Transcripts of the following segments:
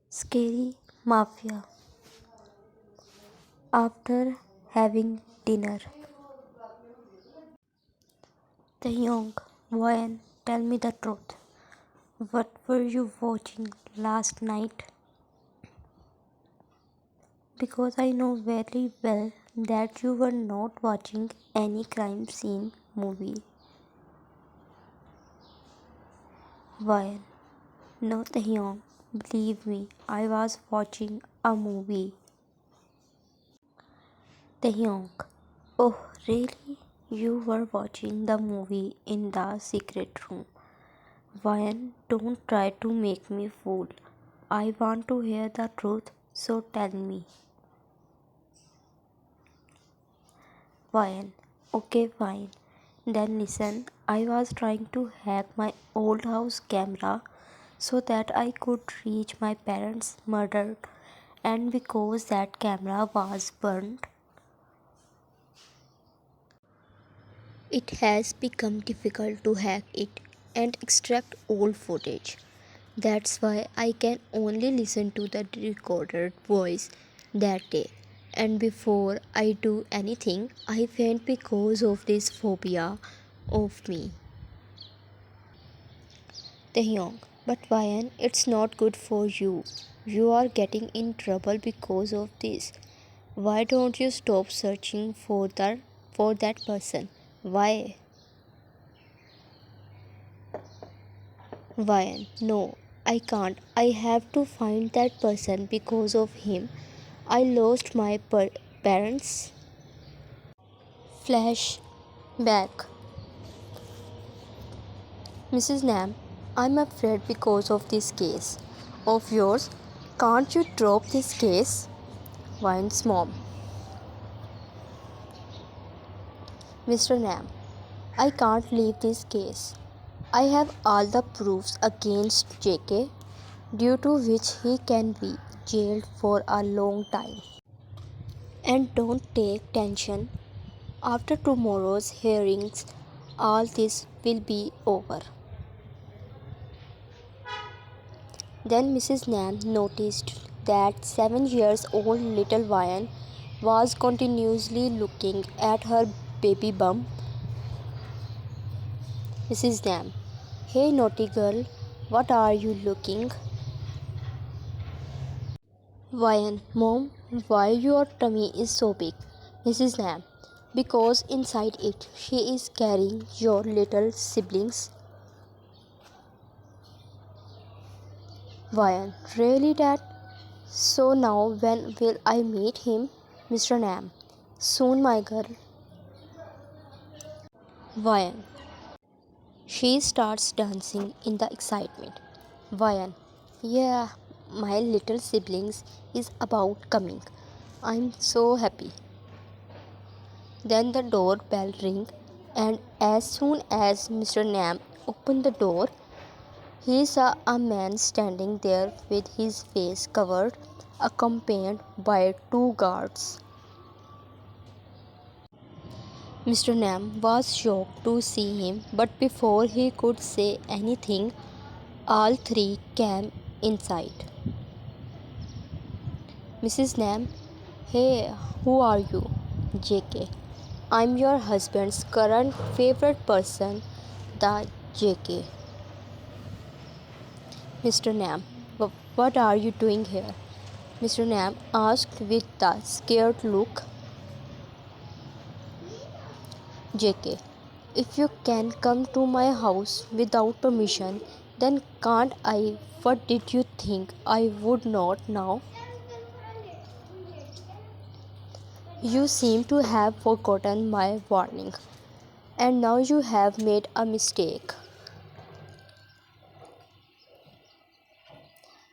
Scary Mafia. After having dinner, Taehyung, Ryan, tell me the truth. What were you watching last night? Because I know very well that you were not watching any crime scene movie. Ryan, no Taehyung, believe me, I was watching a movie. Taehyung, oh really? You were watching the movie in the secret room. Ryan, don't try to make me fool. I want to hear the truth, so tell me. Ryan, okay, fine. Then listen, I was trying to hack my old house camera so that I could reach my parents murdered, and because that camera was burnt, it has become difficult to hack it and extract old footage. That's why I can only listen to the recorded voice that day. And before I do anything, I faint because of this phobia of me. Taehyung, but Ryan, it's not good for you. You are getting in trouble because of this. Why don't you stop searching for that person? Why? Ryan, no, I can't. I have to find that person because of him. I lost my parents. Flash back. Mrs. Nam, I'm afraid because of this case of yours. Can't you drop this case? Ryan's mom. Mr. Nam, I can't leave this case. I have all the proofs against JK, due to which he can be jailed for a long time. And don't take tension. After tomorrow's hearings, all this will be over. Then Mrs. Nan noticed that 7 years old little Ryan was continuously looking at her baby bump. Mrs. Nan, hey naughty girl, what are you looking? Ryan, Mom, why your tummy is so big? Mrs. Nam, because inside it she is carrying your little siblings. Ryan, really Dad? So now when will I meet him? Mr. Nam, soon my girl. Ryan, she starts dancing in the excitement. Ryan, yeah, my little siblings is about coming. I'm so happy. Then the doorbell rang, and as soon as Mr. Nam opened the door, he saw a man standing there with his face covered, accompanied by two guards. Mr. Nam was shocked to see him, but before he could say anything, all three came inside. Mrs. Nam, hey, who are you? JK, I'm your husband's current favorite person, the JK. Mr. Nam, what are you doing here? Mr. Nam asked with a scared look. JK, if you can come to my house without permission, then can't I? What did you think I would not now? You seem to have forgotten my warning, and now you have made a mistake.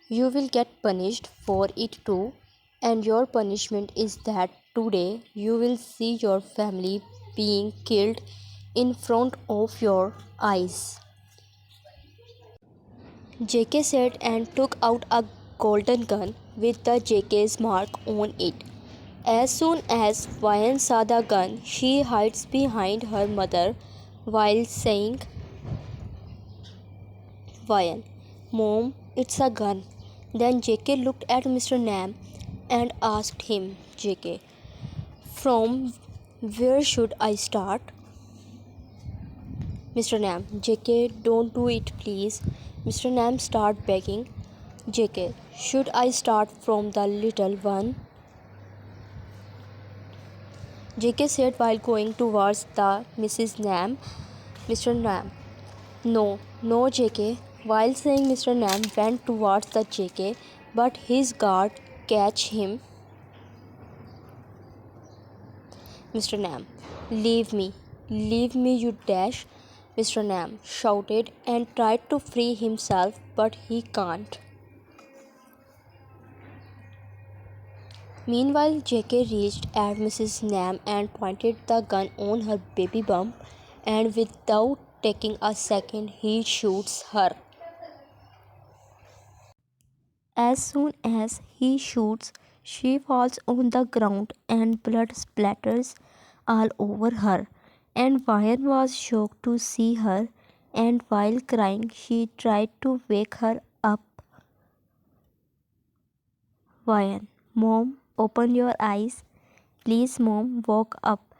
You will get punished for it too, and your punishment is that today you will see your family being killed in front of your eyes. JK said and took out a golden gun with the JK's mark on it. As soon as Ryan saw the gun, she hides behind her mother while saying, Ryan, Mom, it's a gun. Then JK looked at Mr. Nam and asked him, JK, from where should I start? Mr. Nam, JK, don't do it please. Mr. Nam started begging. JK, should I start from the little one? JK said while going towards the Mrs. Nam. Mr. Nam, no, no JK. While saying Mr. Nam went towards the JK, but his guard catch him. Mr. Nam, leave me you dash. Mr. Nam shouted and tried to free himself, but he can't. Meanwhile, JK reached at Mrs. Nam and pointed the gun on her baby bump, and without taking a second, he shoots her. As soon as he shoots, she falls on the ground and blood splatters all over her. And Ryan was shocked to see her, and while crying, she tried to wake her up. Ryan, Mom, open your eyes. Please, Mom, woke up.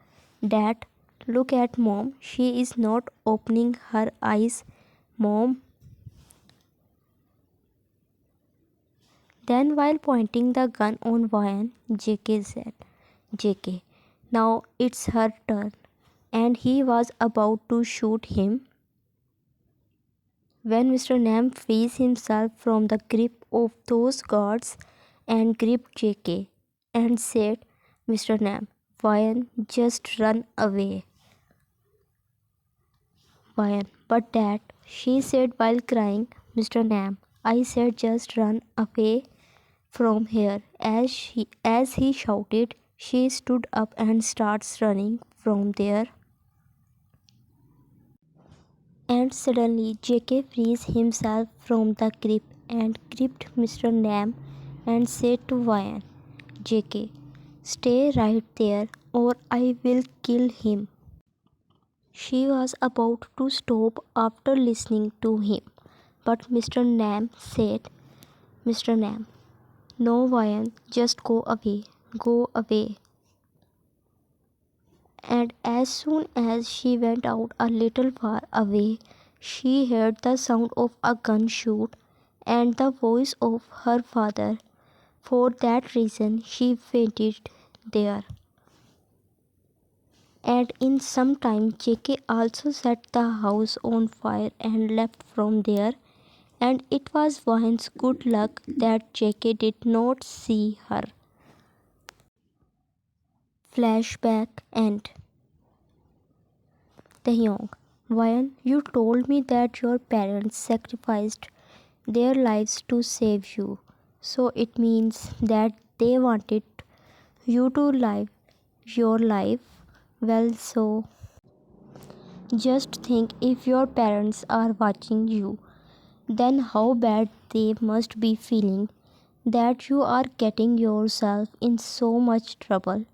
Dad, look at Mom. She is not opening her eyes. Mom. Then, while pointing the gun on Ryan, JK said, JK, now it's her turn. And he was about to shoot him when Mr. Nam frees himself from the grip of those guards and gripped JK and said, Mr. Nam, Ryan, just run away. Ryan, but Dad, she said while crying, Mr. Nam, I said just run away from here. As he shouted, she stood up and starts running from there. And suddenly JK frees himself from the grip and gripped Mr. Nam and said to Ryan, JK, stay right there or I will kill him. She was about to stop after listening to him, but Mr. Nam said, Mr. Nam, no Ryan, just go away, go away. And as soon as she went out a little far away, she heard the sound of a gunshot and the voice of her father. For that reason, she fainted there. And in some time, JK also set the house on fire and left from there. And it was Ryan's good luck that JK did not see her. Flashback end. Taehyung, Ryan, you told me that your parents sacrificed their lives to save you. So it means that they wanted you to live your life well. So just think, if your parents are watching you, then how bad they must be feeling that you are getting yourself in so much trouble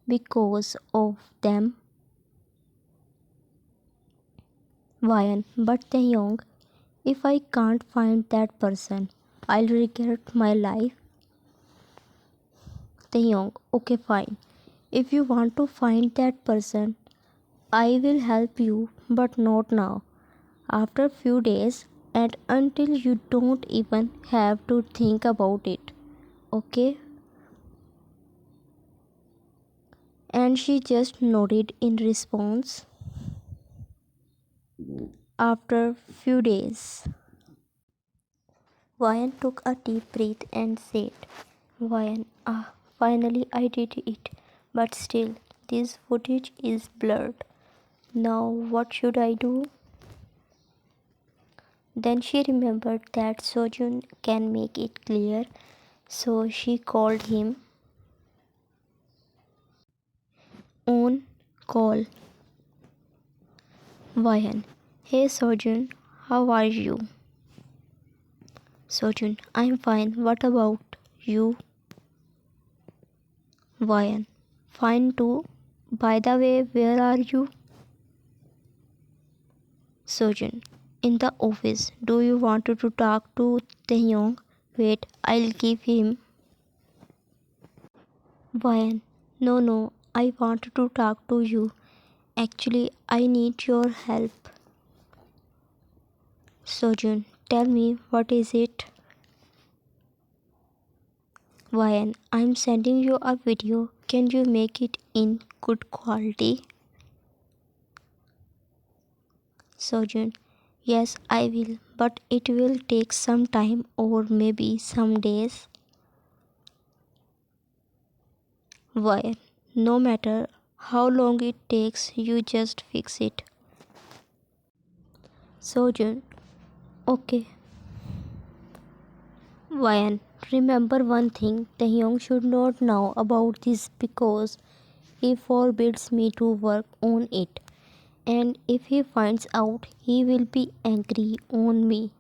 because of them. Ryan, but Taehyung, if I can't find that person, I'll regret my life. Taehyung, okay fine. If you want to find that person, I will help you, but not now. After few days, and until you don't even have to think about it. Okay? And she just nodded in response. After few days, Ryan took a deep breath and said, Ryan, finally I did it. But still, this footage is blurred. Now what should I do? Then she remembered that Sojun can make it clear, so she called him on call. Ryan, hey Sojun, how are you? Sojun, I'm fine. What about you? Ryan, fine too. By the way, where are you? Sojun, in the office. Do you want to talk to Taehyung? Wait, I'll give him. Why? No, no, I want to talk to you. Actually, I need your help. Sojun, tell me what is it? Why? I'm sending you a video. Can you make it in good quality? Sojun, yes, I will, but it will take some time or maybe some days. Why? No matter how long it takes, you just fix it. Sojun, okay. Why? Remember one thing, Taehyung should not know about this because he forbids me to work on it. And if he finds out, he will be angry on me.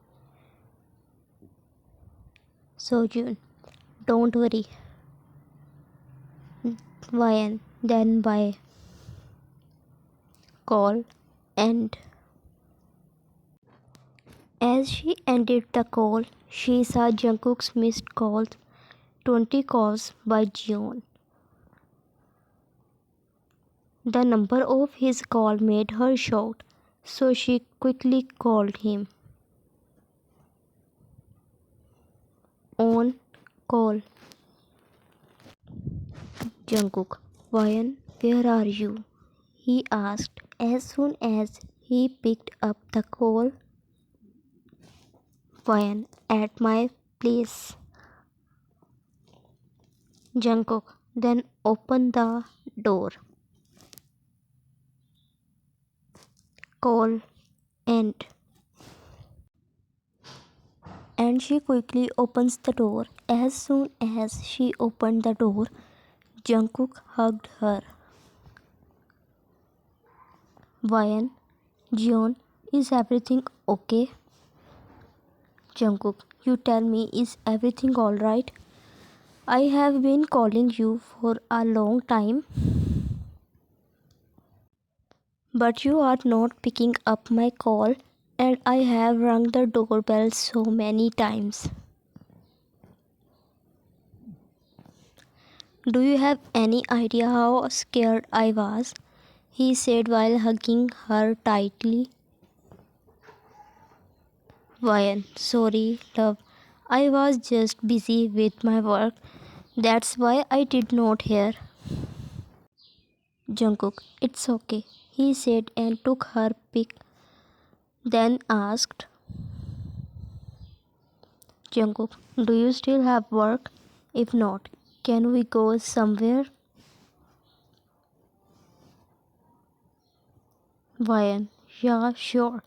Sojun, don't worry. Why? Then bye. Call end. As she ended the call, she saw Jungkook's missed calls, 20 calls by Jeon. The number of his call made her shocked, so she quickly called him. On call. Jungkook, Wyan, where are you? He asked as soon as he picked up the call. Wyan, at my place. Jungkook, then open the door. Call end. And she quickly opens the door. As soon as she opened the door, Jungkook hugged her. Wyan, Jeon, is everything okay? Jungkook, you tell me, is everything alright? I have been calling you for a long time, but you are not picking up my call, and I have rung the doorbell so many times. Do you have any idea how scared I was? He said while hugging her tightly. Wyan, sorry, love. I was just busy with my work. That's why I did not hear. Jungkook, it's okay, he said and took her pic, then asked, Jungkook, do you still have work? If not, can we go somewhere? Wyan, yeah, sure.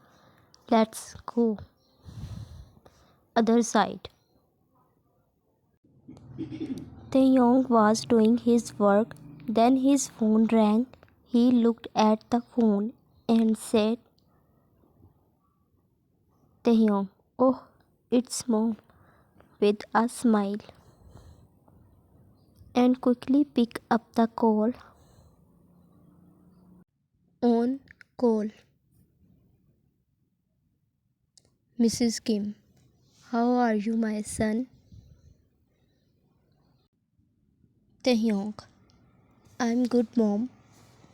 Let's go. Other side. Taehyung was doing his work. Then his phone rang. He looked at the phone and said, Taehyung, oh, it's mom, with a smile, and quickly picked up the call. On call. Mrs. Kim, how are you, my son? Taehyung, I'm good, mom.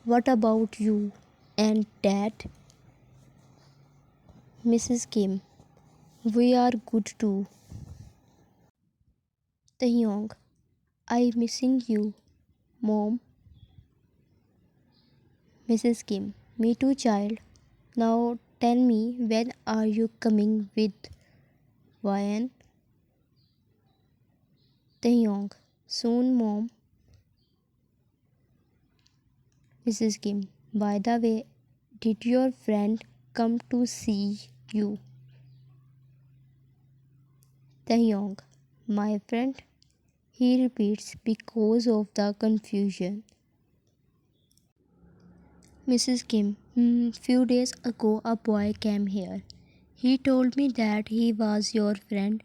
What about you and dad? Mrs. Kim, we are good too. Taehyung, I'm missing you, mom. Mrs. Kim, me too, child. Now tell me, when are you coming with Wyan? Taehyung, soon, mom. Mrs. Kim, by the way, did your friend come to see you? Taehyung, my friend? He repeats because of the confusion. Mrs. Kim, few days ago a boy came here. He told me that he was your friend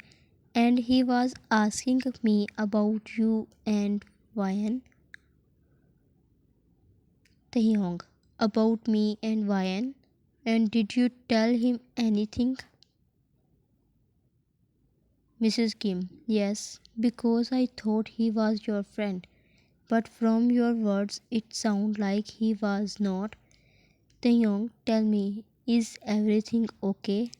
and he was asking me about you and Wyan. Taehyung, about me and Wyan? And did you tell him anything? Mrs. Kim, yes, because I thought he was your friend. But from your words, it sounds like he was not. Taehyung, tell me, is everything okay?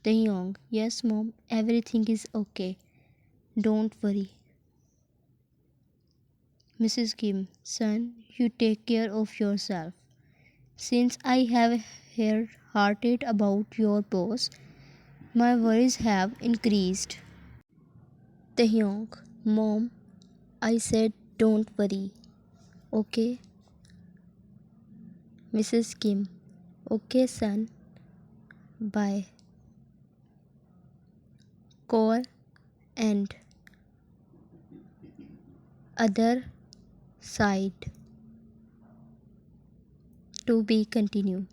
Taehyung, yes, mom, everything is okay. Don't worry. Mrs. Kim, son, you take care of yourself. Since I have heard hearted about your boss, my worries have increased. Taehyung, mom, I said don't worry, okay? Mrs. Kim, okay, son, bye. Call and other side to be continued.